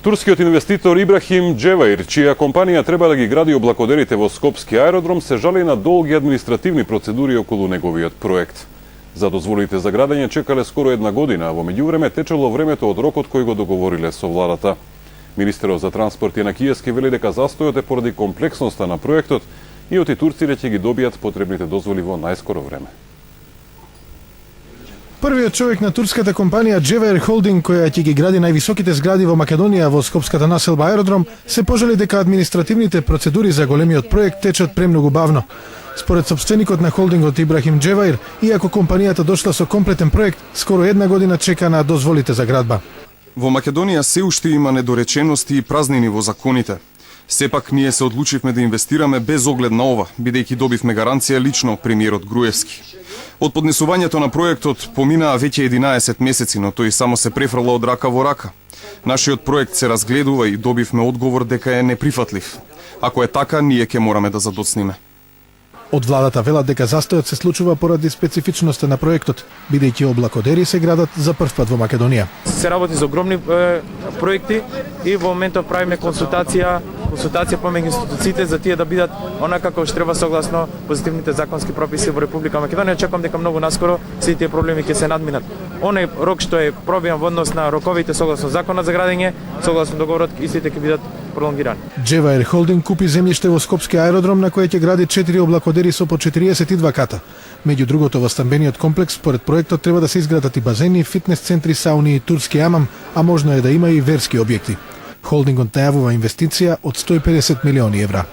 Турскиот инвеститор Ибрахим Джеваир, чија компанија треба да ги гради облакодерите во Скопски аеродром, се жали на долги административни процедури околу неговиот проект. За дозволите за градење чекале скоро една година, а во меѓувреме течело времето од рокот кој го договориле со владата. Министерот за транспорт Јанакиевски вели дека застојот е поради комплексноста на проектот и оти турците ќе ги добијат потребните дозволи во најскоро време. Првиот човек на турската компанија Джеваир Холдинг, која ќе ги гради највисоките згради во Македонија во Скопската населба аеродром, се пожали дека административните процедури за големиот проект течат премногу бавно. Според собственикот на холдингот Ибрахим Джеваир, иако компанијата дошла со комплетен проект, скоро една година чека на дозволите за градба. Во Македонија се уште има недоречености и празнини во законите. Сепак ние се одлучивме да инвестираме без оглед на ова, бидејќи добивме гаранција лично од премиерот Груевски. Од поднесувањето на проектот поминаа веќе 11 месеци, но тој само се префрла од рака во рака. Нашиот проект се разгледува и добивме одговор дека е неприфатлив. Ако е така, ние ќе мораме да задоцниме. Од владата велат дека застојот се случува поради специфичноста на проектот, бидејќи облакодери се градат за прв пат во Македонија. Се работи за огромни проекти и во моментов правиме консултација помеѓу институциите за тие да бидат онака како што треба согласно позитивните законски прописи во Република Македонија. Чекам дека многу наскоро сите тие проблеми ќе се надминат. Оној рок што е пробијан во однос на роковите согласно законот за градење, согласно договорот, истите ќе бидат пролонгирани. Джеваир Холдинг купи земјиште во Скопски аеродром на кое ќе гради 4 облакодери со по 42 ката. Меѓу другото, во стамбениот комплекс, според проектот, треба да се изградат и базени, фитнес центри, сауни и турски амам, а можно е да има и верски објекти. Холдингот најавува инвестиција од 150 милиони евра.